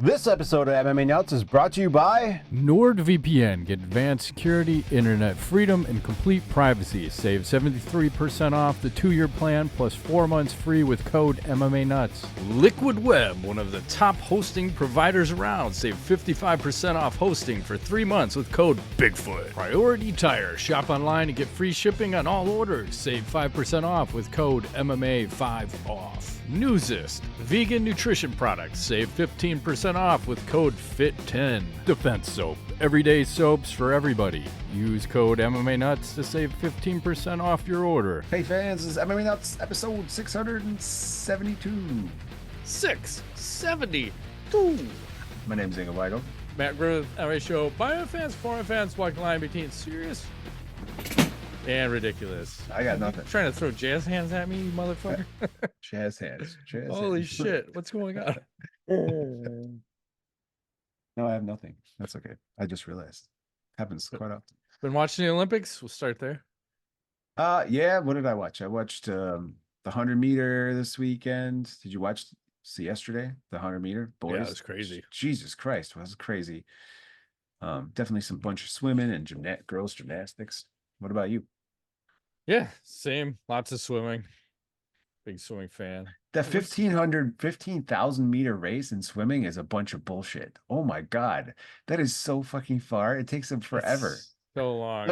This episode of MMA Nuts is brought to you by NordVPN. Get advanced security, internet freedom, and complete privacy. Save 73% off the 2-year plan plus 4 months free with code MMANUTS. Liquid Web, one of the top hosting providers around. Save 55% off hosting for 3 months with code BIGFOOT. Priority Tire. Shop online and get free shipping on all orders. Save 5% off with code MMA5OFF. Newsist, vegan nutrition products. Save 15% off with code FIT10. Defense Soap, everyday soaps for everybody. Use code MMANUTS to save 15% off your order. Hey fans, this is MMA Nuts episode 672. 672. My name's Inga Weigel. Matt Griffith, LA Show. Bio fans, foreign fans, walk the line between serious and ridiculous. I got nothing. Trying to throw jazz hands at me, you motherfucker. Jazz hands. Holy shit. What's going on? No, I have nothing. That's okay. I just realized. Happens quite often. Been watching the Olympics? We'll start there. Yeah, what did I watch? I watched the 100-meter this weekend. Did you see yesterday? The 100-meter? Boys. Yeah, it was crazy. Jesus Christ, it was crazy. Definitely some bunch of swimming and girls gymnastics. What about you? Yeah, same. Lots of swimming. Big swimming fan. That 15,000 meter race in swimming is a bunch of bullshit. Oh my God. That is so fucking far. It takes them forever. It's so long.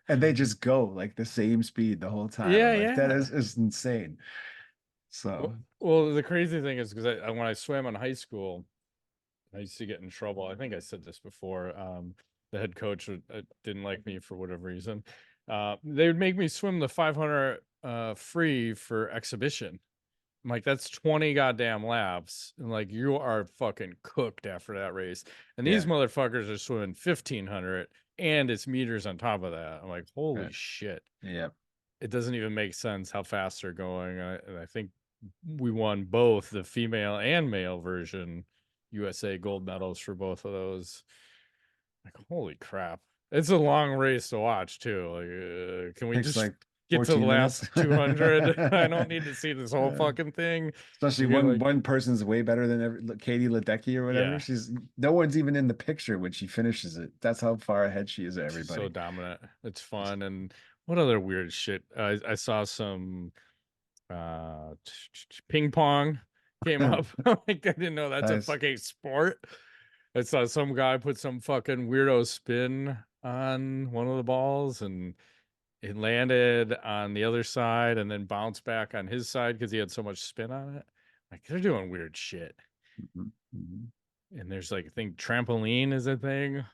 And they just go like the same speed the whole time. Yeah, like, yeah. That is insane. So, well, the crazy thing is because when I swam in high school, I used to get in trouble. I think I said this before. The head coach didn't like me for whatever reason. They would make me swim the 500 free for exhibition. I'm like, that's 20 goddamn laps. And like, you are fucking cooked after that race. And these motherfuckers are swimming 1,500 and it's meters on top of that. I'm like, holy shit. Yeah. It doesn't even make sense how fast they're going. And I think we won both the female and male version USA gold medals for both of those. Like, holy crap. It's a long race to watch too. Like, can we just get to the last 200? I don't need to see this whole fucking thing. Especially one person's way better than Katie Ledecky or whatever. Yeah. No one's even in the picture when she finishes it. That's how far ahead she is of everybody. So dominant. It's fun. And what other weird shit? I saw some ping pong came up. Like, I didn't know that's a fucking sport. I saw some guy put some fucking weirdo spin on one of the balls and it landed on the other side and then bounced back on his side because he had so much spin on it. Like, they're doing weird shit. And there's like, I think trampoline is a thing.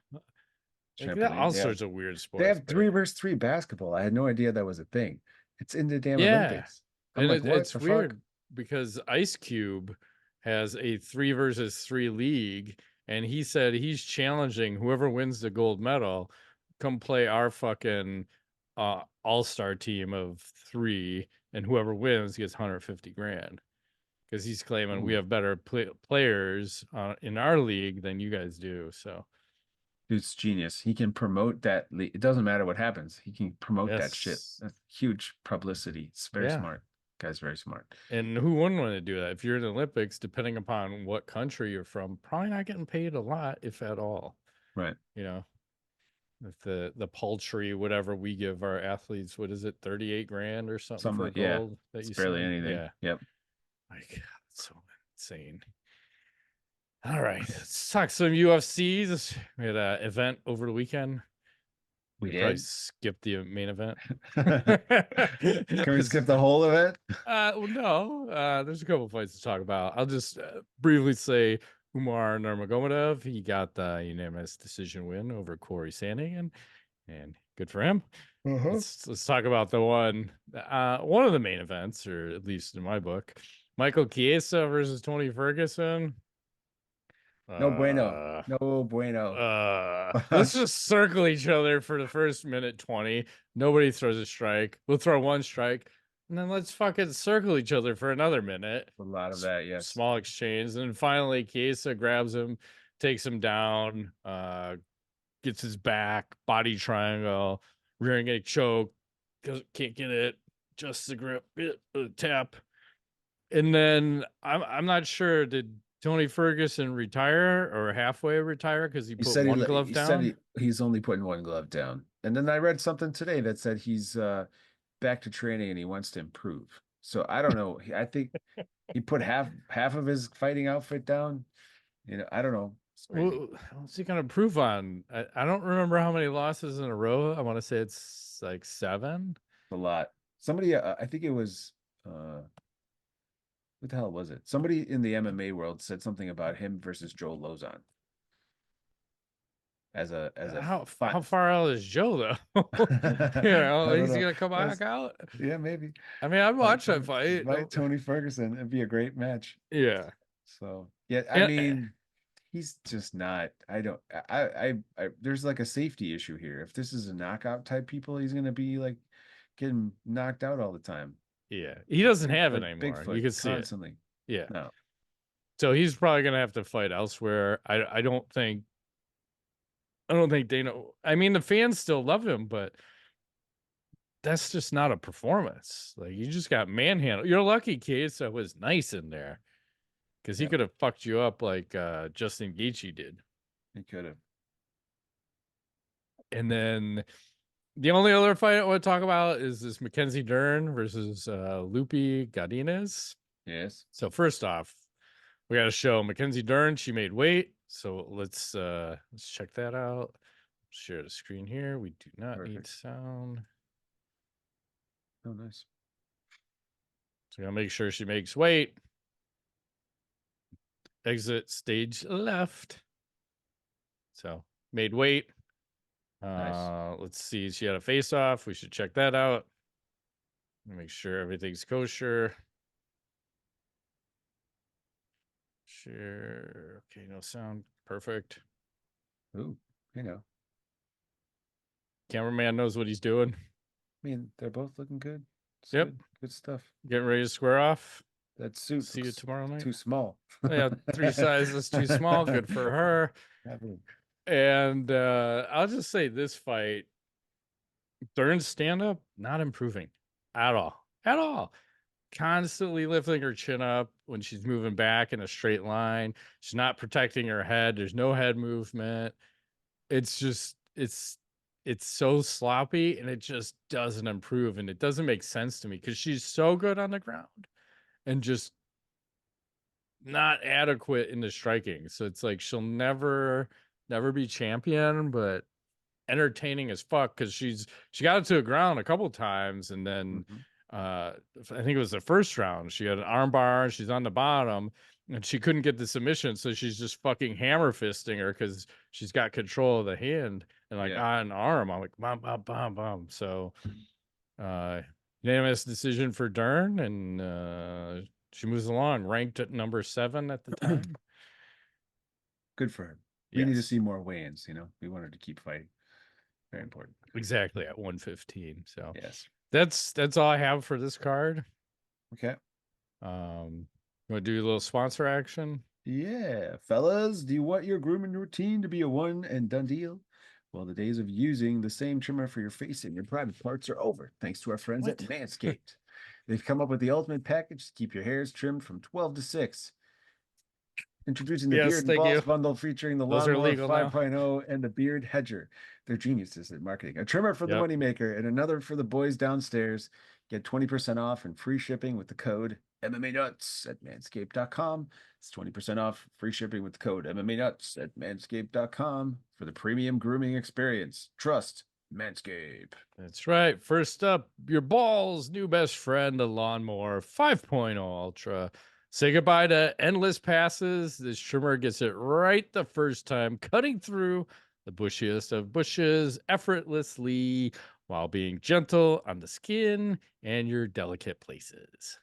Like, all sorts of weird sports. They have 3-versus-3 basketball. I had no idea that was a thing. It's in the damn Olympics. It's weird because Ice Cube has a 3-versus-3 league. And he said he's challenging whoever wins the gold medal, come play our fucking all-star team of 3, and whoever wins gets 150 grand. Because he's claiming we have better players in our league than you guys do. So, dude's genius. He can promote that. It doesn't matter what happens. He can promote that shit. That's huge publicity. It's very smart. Guy's very smart. And who wouldn't want to do that? If you're in the Olympics, depending upon what country you're from, probably not getting paid a lot, if at all. Right. You know, if the paltry, whatever we give our athletes, what is it, 38 grand or something for gold? That it's barely anything. Yeah. Yep. Like, that's so insane. All right. Let's talk some UFCs. We had an event over the weekend. We did. Probably skip the main event. Can we skip the whole event? Well, no. There's a couple of fights to talk about. I'll just briefly say Umar Nurmagomedov. He got the unanimous decision win over Corey Sandhagen, and good for him. Let's talk about the one of the main events, or at least in my book, Michael Chiesa versus Tony Ferguson. No bueno. No bueno. Let's just circle each other for the first minute 20. Nobody throws a strike. We'll throw one strike. And then let's fucking circle each other for another minute. A lot of that, yes. Small exchange. And then finally, Chiesa grabs him, takes him down, gets his back, body triangle, rearing a choke, can't get it, just the grip, tap. And then I'm not sure, did Tony Ferguson retire or halfway retire because he put said one glove he said down? he's only putting one glove down. And then I read something today that said he's back to training and he wants to improve. So I don't know. I think he put half of his fighting outfit down. I don't know. It's crazy. What's he gonna improve on? I don't remember how many losses in a row. I want to say it's like 7. A lot. Somebody, I think it was, what the hell was it? Somebody in the MMA world said something about him versus Joe Lozon as a How fight. far out is Joe though? I don't He's know. gonna come back out. Yeah, maybe. I mean, I'd watch that fight. Fight Tony Ferguson. It'd be a great match. Yeah. So yeah, I mean, he's just not. I don't. There's like a safety issue here. If this is a knockout type people, he's gonna be like getting knocked out all the time. Yeah, he doesn't have it like anymore. Bigfoot, You can see constantly. it. Yeah. No. So he's probably gonna have to fight elsewhere. I don't think Dana. I mean, the fans still love him, but that's just not a performance. Like, you just got manhandled. You're lucky Chiesa was nice in there, because he could have fucked you up like Justin Gaethje did. He could have. And then the only other fight I want to talk about is this Mackenzie Dern versus Loopy Godinez. Yes. So first off, we got to show Mackenzie Dern. She made weight. So let's check that out. Share the screen here. We do not need sound. Oh, nice. So we gotta make sure she makes weight. Exit stage left. So made weight. Nice. Let's see. She had a face off. We should check that out. Make sure everything's kosher. Sure. Okay, no sound. Perfect. Ooh, Cameraman knows what he's doing. I mean, they're both looking good. It's Yep. Good stuff. Getting ready to square off. That suit. See you tomorrow night. Too small. Yeah, 3 sizes too small. Good for her. And I'll just say this fight, Dern's stand-up, not improving at all. At all. Constantly lifting her chin up when she's moving back in a straight line. She's not protecting her head. There's no head movement. It's just, it's so sloppy, and it just doesn't improve. And it doesn't make sense to me because she's so good on the ground and just not adequate in the striking. So it's like she'll never be champion, but entertaining as fuck, because she got it to the ground a couple times, and then I think it was the first round, she had an arm bar, she's on the bottom, and she couldn't get the submission, so she's just fucking hammer fisting her because she's got control of the hand and like on arm. I'm like, bam, bam, bam, bam. So unanimous decision for Dern, and she moves along, ranked at number 7 at the time. Good for her. We need to see more weigh-ins. We want her to keep fighting. Very important. Exactly, at 115. So yes, that's all I have for this card. Okay. You want to do a little sponsor action? Yeah, fellas, do you want your grooming routine to be a one and done deal? Well, the days of using the same trimmer for your face and your private parts are over, thanks to our friends at Manscaped. They've come up with the ultimate package to keep your hairs trimmed from 12 to 6. Introducing the Beard and Balls bundle, featuring the Lawnmower 5.0 and the Beard Hedger. They're geniuses at marketing. A trimmer for the moneymaker and another for the boys downstairs. Get 20% off and free shipping with the code MMANUTS at manscaped.com. It's 20% off, free shipping with the code MMANUTS at manscaped.com for the premium grooming experience. Trust Manscaped. That's right. First up, your balls' new best friend, the Lawnmower 5.0 Ultra. Say goodbye to endless passes. This trimmer gets it right the first time, cutting through the bushiest of bushes effortlessly while being gentle on the skin and your delicate places.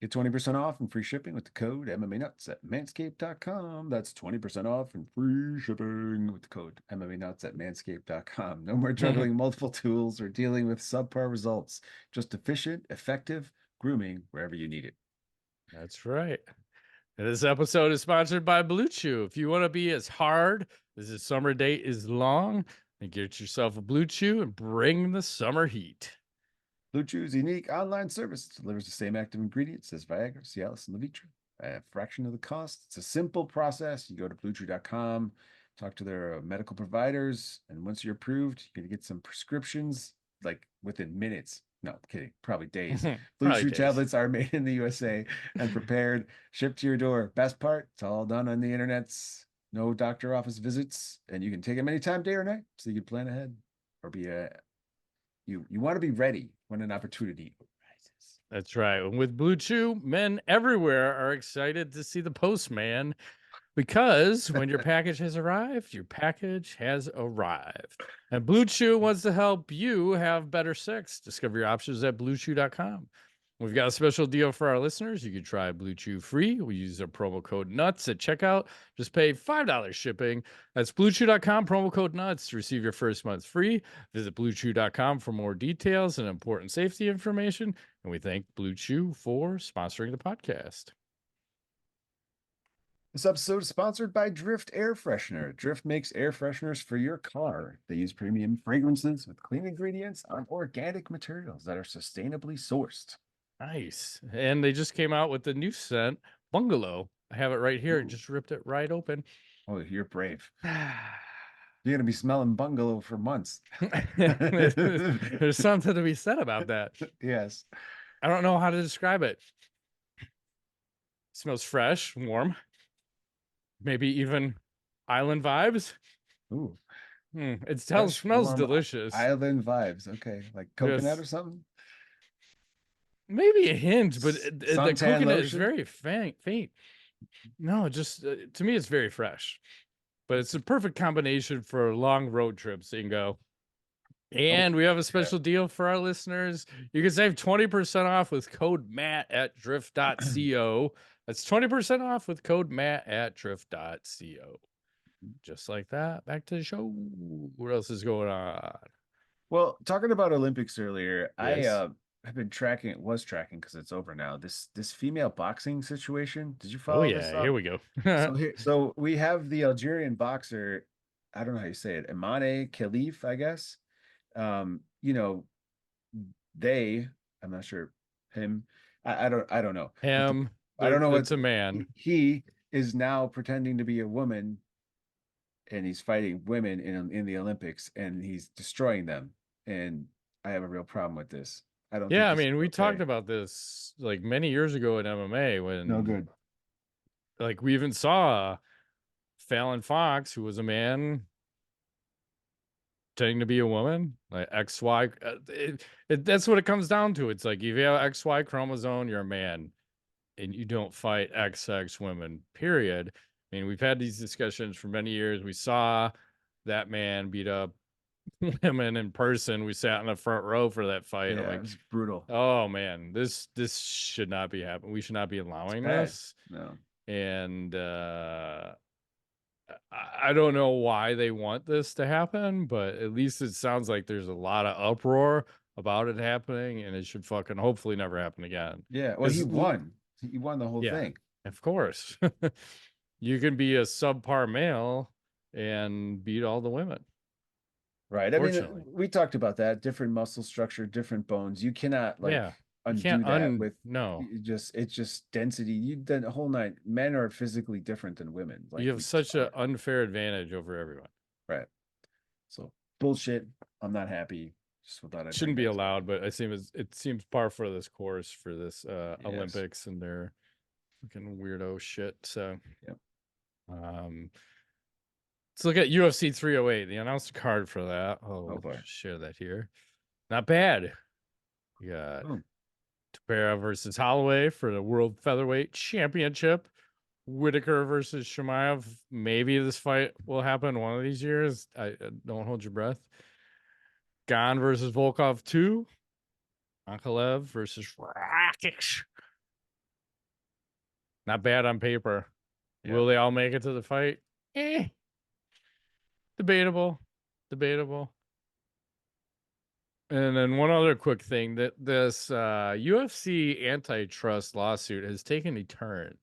Get 20% off and free shipping with the code MMANUTS at manscaped.com. That's 20% off and free shipping with the code MMANUTS at manscaped.com. No more juggling multiple tools or dealing with subpar results. Just efficient, effective grooming wherever you need it. That's right. And this episode is sponsored by Blue Chew. If you want to be as hard as the summer day is long, then get yourself a Blue Chew and bring the summer heat. Blue Chew's unique online service delivers the same active ingredients as Viagra, Cialis, and Levitra. a fraction of the cost. It's a simple process. You go to bluechew.com, talk to their medical providers, and once you're approved, you're gonna get some prescriptions like within minutes. No, I'm kidding, probably days. Blue Probably Chew days. tablets are made in the USA and prepared, shipped to your door. Best part, it's all done on the internets. No doctor office visits, and you can take them anytime, day or night, so you can plan ahead or be you want to be ready when an opportunity arises. That's right. And with Blue Chew, men everywhere are excited to see the postman because when your package has arrived, your package has arrived. And Blue Chew wants to help you have better sex. Discover your options at bluechew.com. We've got a special deal for our listeners. You can try Blue Chew free. We use our promo code NUTS at checkout. Just pay $5 shipping. That's bluechew.com, promo code NUTS to receive your first month free. Visit bluechew.com for more details and important safety information. And we thank Blue Chew for sponsoring the podcast. This episode is sponsored by Drift Air Freshener. Drift makes air fresheners for your car. They use premium fragrances with clean ingredients on organic materials that are sustainably sourced. Nice. And they just came out with the new scent, Bungalow. I have it right here. Ooh. Just ripped it right open. Oh, you're brave. You're going to be smelling Bungalow for months. There's something to be said about that. Yes. I don't know how to describe it. It smells fresh, warm, maybe even island vibes. Ooh. It Fresh, smells warm delicious. Island vibes. Okay. Like coconut Yes. or something? Maybe a hint, but the Suntan coconut is lotion? very faint. No, just to me, it's very fresh. But it's a perfect combination for long road trips. So you can go. And we have a special deal for our listeners. You can save 20% off with code Matt at drift.co. That's 20% off with code Matt at drift.co. Just like that. Back to the show. What else is going on? Well, talking about Olympics earlier, Yes. I have been tracking, was tracking because it's over now. This female boxing situation. Did you follow Oh, this yeah. up? Here we go. So we have the Algerian boxer, I don't know how you say it, Imane Khalif, I guess. You know, I'm not sure him. I don't know. Him. I don't know what It's a man. he is now pretending to be a woman, and he's fighting women in the Olympics, and he's destroying them. And I have a real problem with this. I don't think Yeah, I this is mean, we okay. talked about this like many years ago in MMA when No good. like we even saw Fallon Fox, who was a man pretending to be a woman, like XY. That's what it comes down to. It's like if you have XY chromosome, you're a man, and you don't fight XX women. Period. I mean, we've had these discussions for many years. We saw that man beat up women in person. We sat in the front row for that fight. Yeah, I'm like, it was brutal. oh man, this should not be happening. We should not be allowing bad. this. No. And I don't know why they want this to happen, but at least it sounds like there's a lot of uproar about it happening, and it should fucking hopefully never happen again. Yeah, well, he won. He won the whole thing. Of course. You can be a subpar male and beat all the women. Right. I mean, we talked about that. Different muscle structure, different bones. You cannot undo that with it's just density. You've done a whole night. Men are physically different than women. Like, you have such an unfair advantage over everyone. Right. So bullshit. I'm not happy. Just without it. Shouldn't be allowed, but it seems par for this course for this Olympics and their fucking weirdo shit. So yep. Let's look at UFC 308. They announced a card for that. Oh boy. Share that here. Not bad. We got Tapera versus Holloway for the World Featherweight Championship. Whitaker versus Chimaev. Maybe this fight will happen one of these years. I don't hold your breath. Gane versus Volkov 2. Ankalev versus Rakic. Not bad on paper. Yeah. Will they all make it to the fight? Debatable. And then one other quick thing, that this UFC antitrust lawsuit has taken a turn.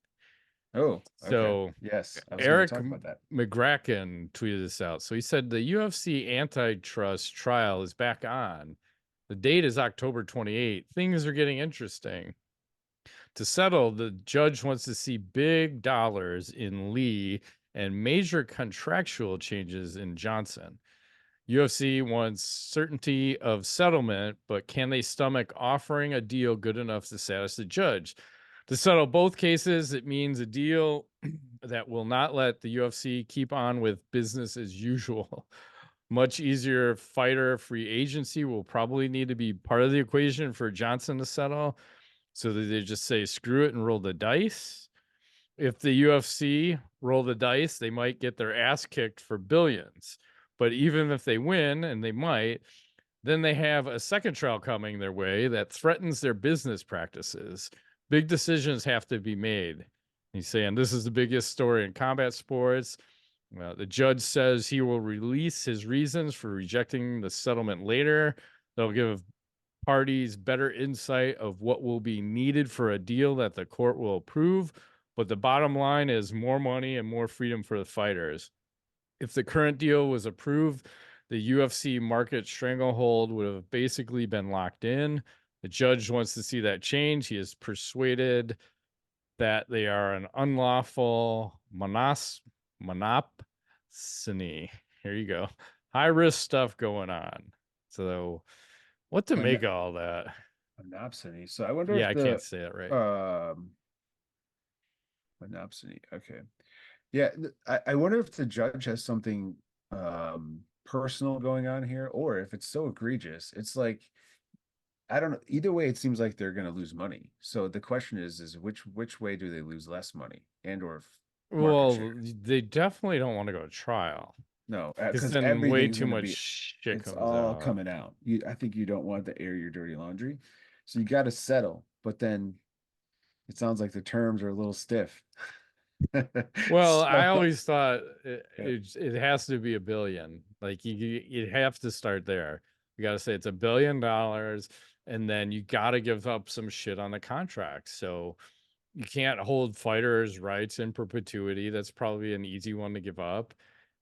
Oh, okay. So yes, Eric McGregor tweeted this out. So he said the UFC antitrust trial is back on. The date is October 28th. Things are getting interesting. To settle, the judge wants to see big dollars in Lee and major contractual changes in Johnson. UFC wants certainty of settlement, but can they stomach offering a deal good enough to satisfy the judge? To settle both cases, it means a deal that will not let the UFC keep on with business as usual. Much easier fighter free agency will probably need to be part of the equation for Johnson to settle. So that they just say, screw it and roll the dice. If the UFC roll the dice, they might get their ass kicked for billions. But even if they win, and they might, then they have a second trial coming their way that threatens their business practices. Big decisions have to be made. He's saying this is the biggest story in combat sports. The judge says he will release his reasons for rejecting the settlement later. They'll give parties better insight of what will be needed for a deal that the court will approve. But the bottom line is more money and more freedom for the fighters. If the current deal was approved, the UFC market stranglehold would have basically been locked in. The judge wants to see that change. He is persuaded that they are an unlawful monopsony. Here you go. High risk stuff going on. So, what to make of all that? Monopsony. So I wonder Yeah, if I can't say it right. Monopsony. Okay. Yeah, I wonder if the judge has something personal going on here, or if it's so egregious. It's like, I don't know. Either way, it seems like they're going to lose money. So the question is which way do they lose less money and or market share? Well, they definitely don't want to go to trial. No, Because because then way everything's too going to much be, shit it's comes all out. coming out. I think you don't want to air your dirty laundry, so you got to settle. But then it sounds like the terms are a little stiff. Well, So, I always thought yeah. it has to be a billion. Like you have to start there. You got to say it's $1 billion, and then you got to give up some shit on the contract. So you can't hold fighters' rights in perpetuity. That's probably an easy one to give up.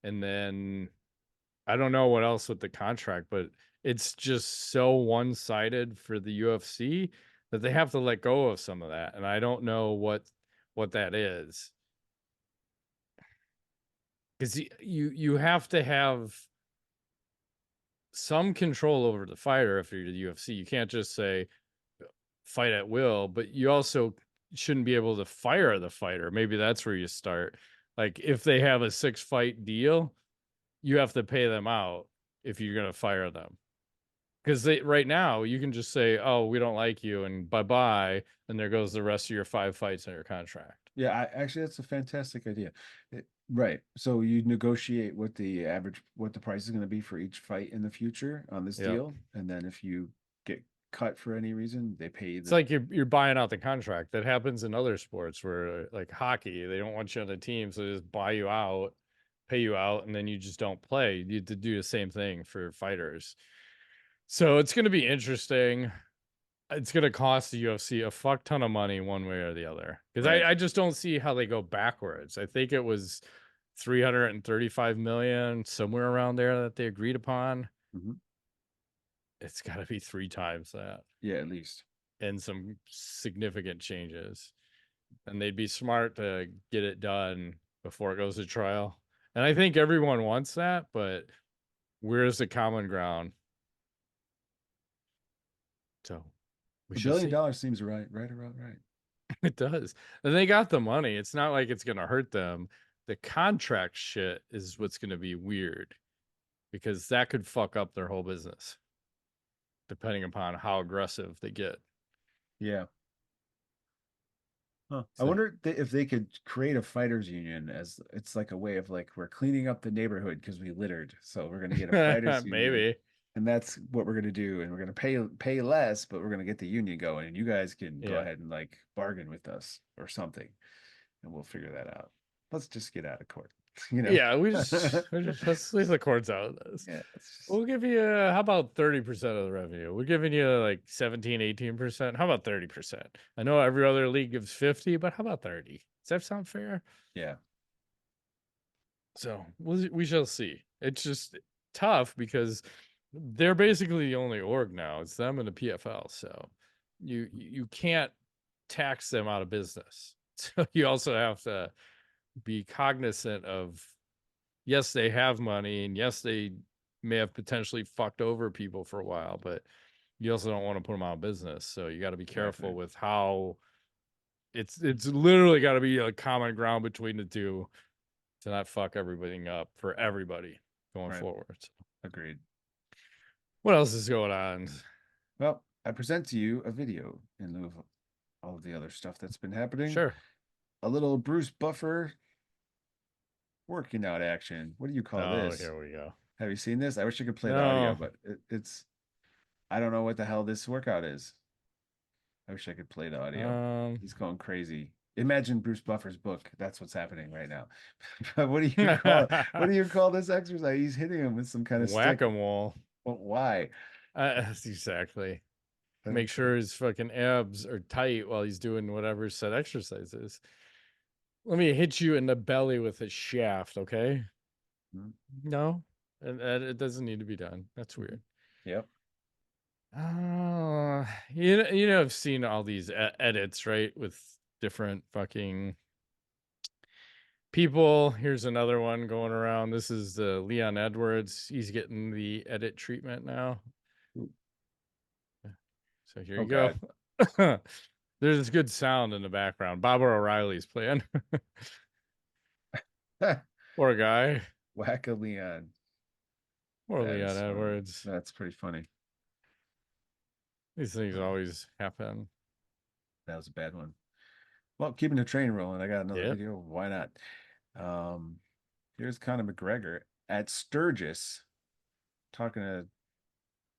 And then I don't know what else with the contract, but it's just so one-sided for the UFC that they have to let go of some of that. And I don't know what that is. Because you have to have some control over the fighter if you're the UFC. You can't just say fight at will, but you also shouldn't be able to fire the fighter. Maybe that's where you start. Like if they have a 6-fight deal, you have to pay them out if you're going to fire them. Because right now you can just say, "Oh, we don't like you," and bye bye, and there goes the rest of your 5 fights in your contract. Yeah, actually, that's a fantastic idea. Right. So you negotiate what the price is going to be for each fight in the future on this Yeah. deal, and then if you get cut for any reason, they pay It's the. like you're buying out the contract. That happens in other sports where, like hockey, they don't want you on the team, so they just buy you out, pay you out, and then you just don't play. You have to do the same thing for fighters. So it's going to be interesting. It's going to cost the UFC a fuck ton of money one way or the other. Because Right. I just don't see how they go backwards. I think it was 335 million, somewhere around there that they agreed upon. Mhm. It's got to be 3 times that. Yeah, at least. And some significant changes. And they'd be smart to get it done before it goes to trial. And I think everyone wants that, but where's the common ground? So we $1 shall see. billion seems right around right. It does. And they got the money. It's not like it's going to hurt them. The contract shit is what's going to be weird because that could fuck up their whole business depending upon how aggressive they get. Yeah. Huh. I So wonder if they could create a fighters union, as it's like a way of like, we're cleaning up the neighborhood because we littered, so we're going to get a fighters union, maybe. and that's what we're going to do, and we're going to pay less, but we're going to get the union going, and you guys can go Yeah. ahead and like bargain with us or something, and we'll figure that out. Let's just get out of court, you know. Yeah, let's leave the cords out of this. Yeah, We'll give you how about 30% of the revenue? We're giving you like 17, 18%. How about 30%? I know every other league gives 50, but how about 30? Does that sound fair? yeah. So we shall see. It's just tough because they're basically the only org now. It's them and the PFL. So you can't tax them out of business. So you also have to be cognizant of, yes, they have money, and yes, they may have potentially fucked over people for a while, but you also don't want to put them out of business. So you got to be careful with how it's literally got to be a common ground between the two to not fuck everything up for everybody going forward. Agreed. What else is going on? Well, I present to you a video in lieu of all of the other stuff that's been happening. Sure. A little Bruce Buffer working out action. What do you call this? Here we go. Have you seen this? I wish I could play the audio, but it's I don't know what the hell this workout is. I wish I could play the audio. He's going crazy. Imagine Bruce Buffer's book. That's what's happening right now. But what do you call what do you call this exercise? He's hitting him with some kind of whack-a-mole. Well, why? Exactly. Make sure his fucking abs are tight while he's doing whatever set exercises. Let me hit you in the belly with a shaft, okay? No, and it doesn't need to be done. That's weird. Yep. I've seen all these edits, right, with different fucking people. Here's another one going around. This is Leon Edwards. He's getting the edit treatment now. So here you go. There's this good sound in the background. Barbara O'Reilly's playing. Poor guy. Whack-a Leon. Poor Leon Edwards. That's pretty funny. These things always happen. That was a bad one. Well, keeping the train rolling, I got another video. Why not? Here's Conor McGregor at Sturgis talking to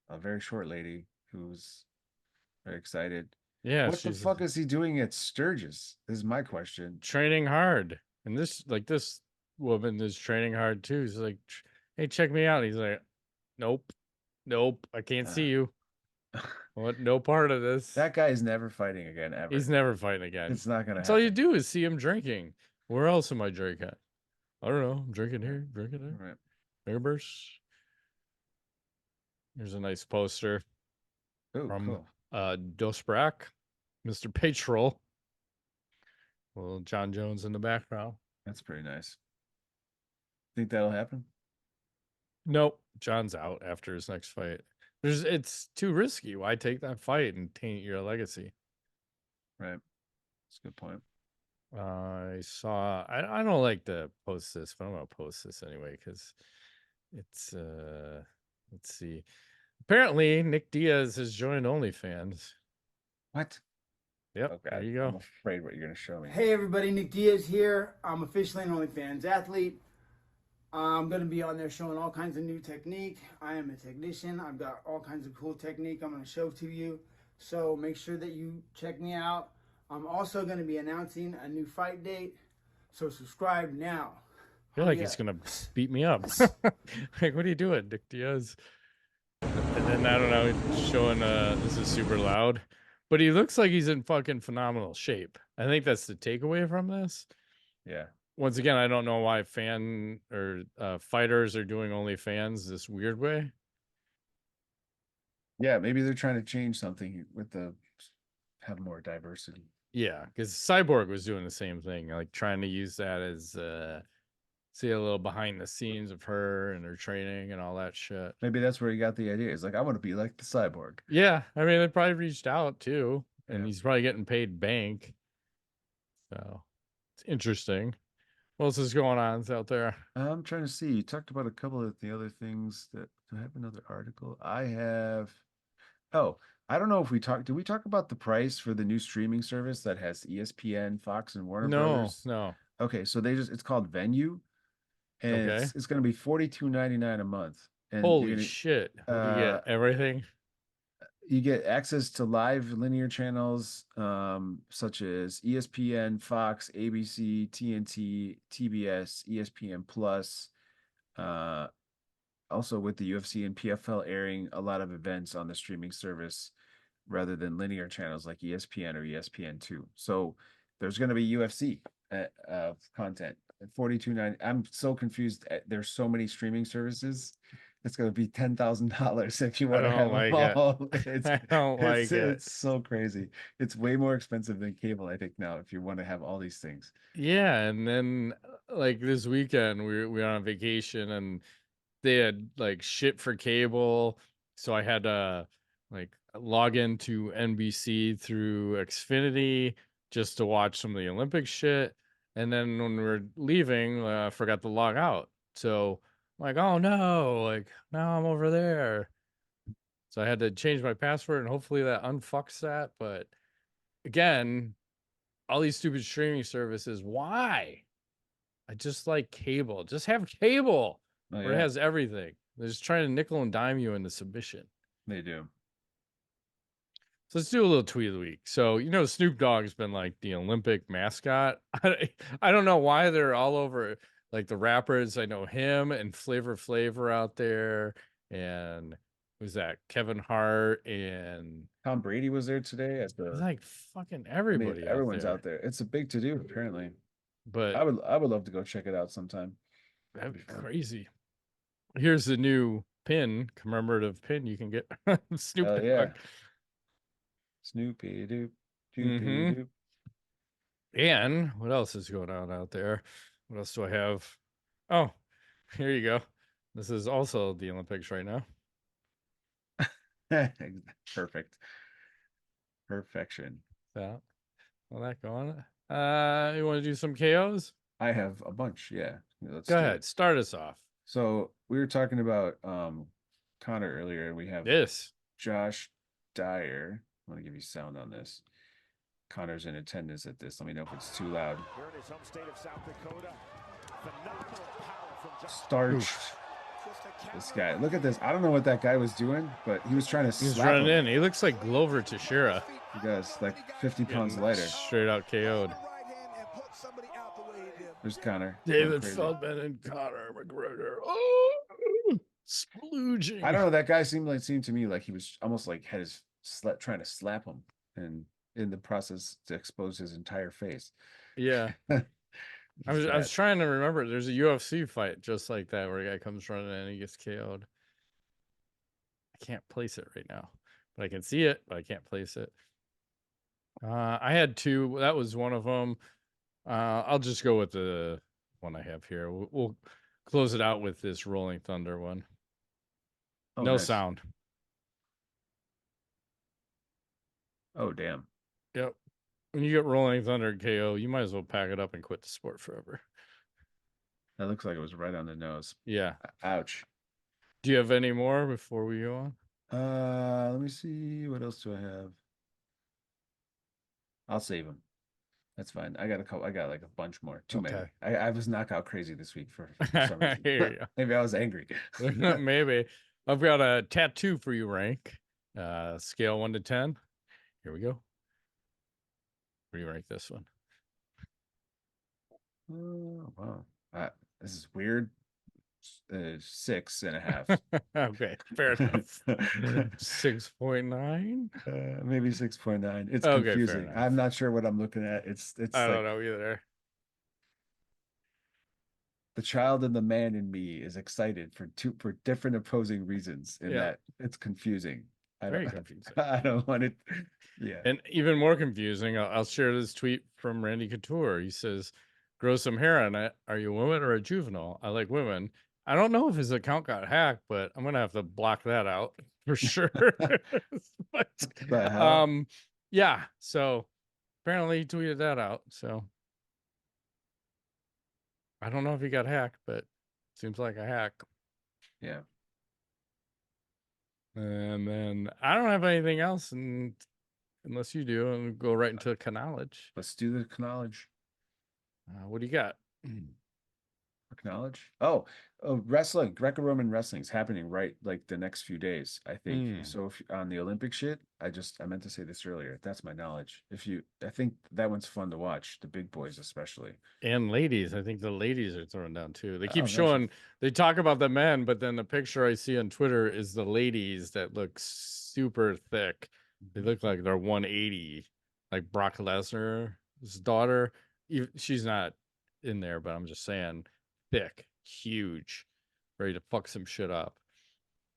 a very short lady who's very excited. Yeah. What the fuck is he doing at Sturgis? This is my question. Training hard. And this woman is training hard too. She's like, hey, check me out. And he's like, nope, I can't see you. What? No part of this. That guy is never fighting again, ever. He's never fighting again. It's not gonna happen. That's all you do is see him drinking. Where else am I drinking? I don't know. I'm drinking here, drinking there. Right. Neighbors. Here's a nice poster from Dosbrak, Mr. Patrol. Little John Jones in the background. That's pretty nice. Think that'll happen? Nope. John's out after his next fight. It's too risky. Why take that fight and taint your legacy? Right. That's a good point. I don't like to post this, but I'm gonna post this anyway because it's let's see. Apparently Nick Diaz has joined OnlyFans. What? Yep. Okay. There you go. I'm afraid what you're gonna show me. Hey everybody, Nick Diaz here. I'm officially an OnlyFans athlete. I'm going to be on there showing all kinds of new technique. I am a technician. I've got all kinds of cool technique I'm going to show to you. So make sure that you check me out. I'm also going to be announcing a new fight date. So subscribe now. I feel like he's going to beat me up. Like, what are you doing, Nick Diaz? And then, I don't know, showing, this is super loud. But he looks like he's in fucking phenomenal shape. I think that's the takeaway from this. Yeah. Once again, I don't know why fighters are doing OnlyFans this weird way. Yeah, maybe they're trying to change something with have more diversity. Yeah, because Cyborg was doing the same thing, like trying to use that as see a little behind the scenes of her and her training and all that shit. Maybe that's where he got the idea. He's like, I want to be like the Cyborg. Yeah, I mean, they probably reached out too, and he's probably getting paid bank. So it's interesting. What else is going on out there? I'm trying to see. You talked about a couple of the other things that do I have another article? I have. Oh, I don't know if did we talk about the price for the new streaming service that has ESPN, Fox, and Warner Brothers? No. Okay, so it's called Venue, and it's going to be $42.99 a month. And holy shit! You get everything. You get access to live linear channels such as ESPN, Fox, ABC, TNT, TBS, ESPN Plus. Also with the UFC and PFL airing a lot of events on the streaming service rather than linear channels like ESPN or ESPN2. So there's going to be UFC content at $42.99. I'm so confused. There's so many streaming services It's going to be $10,000 if you I want to don't have them like it. all. It's I don't like it. it's so crazy. It's way more expensive than cable, I think, now if you want to have all these things. Yeah, and then like this weekend we were on vacation and they had like shit for cable, so I had to like log into NBC through Xfinity just to watch some of the Olympic shit. And then when we were leaving, I forgot to log out. So I'm like, oh no, like now I'm over there. So I had to change my password and hopefully that unfucks that. But again, all these stupid streaming services, why? I just like cable. Just have cable Oh where it yeah, has everything. They're just trying to nickel and dime you into submission. they do. So let's do a little tweet of the week. So, Snoop Dogg's been like the Olympic mascot. I don't know why they're all over like the rappers. I know him and Flavor Flav out there. And who's that? Kevin Hart and Tom Brady was there today at it's the. like fucking I mean, everybody out everyone's there. out there. It's a big to do apparently. But I would love to go check it out sometime. that'd be crazy. Here's the new commemorative pin you can get. Snoop Hell Dogg. yeah. Snoopy doop, doopy doop. And what else is going on out there? What else do I have? Oh, here you go. This is also the Olympics right now. Perfect. Perfection. So, all that going. You want to do some KOs? I have a bunch. Yeah. Let's Go do ahead. it. Start us off. So we were talking about Connor earlier, and we have This. Josh Dyer. I want to give you sound on this. Connor's in attendance at this. Let me know if it's too loud. Here in his home state of South Dakota. Phenomenal power from Josh. Starched. This guy. Look at this. I don't know what that guy was doing, but he was trying to He's slap running him. in. He looks like Glover Teixeira. He does, like 50 pounds lighter. Straight out KO'd. There's Connor. David Feldman and Conor McGregor. Oh, splooging. I don't know. That guy seemed to me like he was almost like had his trying to slap him, and in the process to expose his entire face. Yeah. I was trying to remember. There's a UFC fight just like that where a guy comes running in and he gets KO'd. I can't place it right now, but I can see it, but I can't place it. I had two. That was one of them. I'll just go with the one I have here. We'll close it out with this Rolling Thunder one. Oh, no nice. sound. Oh, damn. Yep. When you get Rolling Thunder KO, you might as well pack it up and quit the sport forever. That looks like it was right on the nose. Yeah. Ouch. Do you have any more before we go on? Let me see. What else do I have? I'll save them. That's fine. I got a couple. I got like a bunch more. Too many. I was knockout crazy this week for some reason. Maybe I was angry. Maybe. I've got a tattoo for you, Rank. Scale 1 to 10. Here we go. Where do you rank this one? Oh, wow. This is weird. 6.5. Okay, fair enough. 6.9? Maybe 6.9. It's Okay, confusing. I'm not sure what I'm looking at. It's I don't know either. The child and the man in me is excited for different opposing reasons in that it's confusing. Very confusing. I don't want it. Yeah. And even more confusing, I'll share this tweet from Randy Couture. He says, grow some hair on it. Are you a woman or a juvenile? I like women. I don't know if his account got hacked, but I'm going to have to block that out for sure. But, yeah. So apparently he tweeted that out. So I don't know if he got hacked, but seems like a hack. Yeah. And then I don't have anything else unless you do, and go right into knowledge. Let's do the knowledge. What do you got? Knowledge? Oh, wrestling, Greco-Roman wrestling is happening right like the next few days, I think. So if on the Olympic shit, I meant to say this earlier. That's my knowledge. I think that one's fun to watch, the big boys especially. And ladies. I think the ladies are throwing down too. They keep showing, they talk about the men, but then the picture I see on Twitter is the ladies that look super thick. They look like they're 180, like Brock Lesnar's daughter. She's not in there, but I'm just saying thick, huge, ready to fuck some shit up.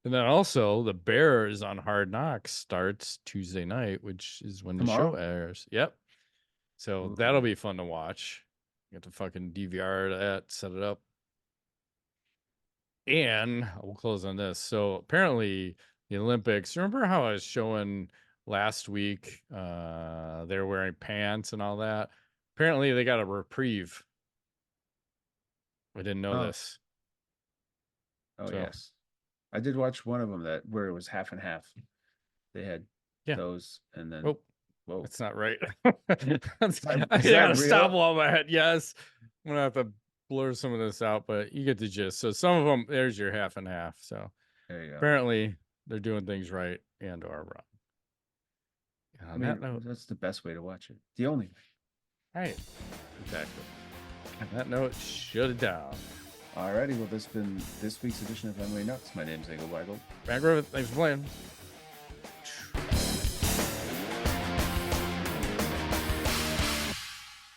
And then also the Bears on Hard Knocks starts Tuesday night, which is when the show Tomorrow? airs. Yep. So Ooh. that'll be fun to watch. You have to fucking DVR that, set it up. And we'll close on this. So apparently the Olympics, remember how I was showing last week they're wearing pants and all that? Apparently they got a reprieve. I didn't know Oh. this. Oh, So- yes. I did watch one of them where it was half and half. They had Yeah. those, and then Oh, whoa. that's not right. Is I that gotta stop real? while my head. Yes. I'm gonna have to blur some of this out, but you get the gist. So some of them, there's your half and half. So There you go. apparently they're doing things right and or wrong. And I on mean, that note, that's the best way to watch it. The only way. right. Exactly. On that note, shut it down. Alrighty, well, this has been this week's edition of MMA Nuts. My name is Engel Weigel. McGregor, thanks for playing.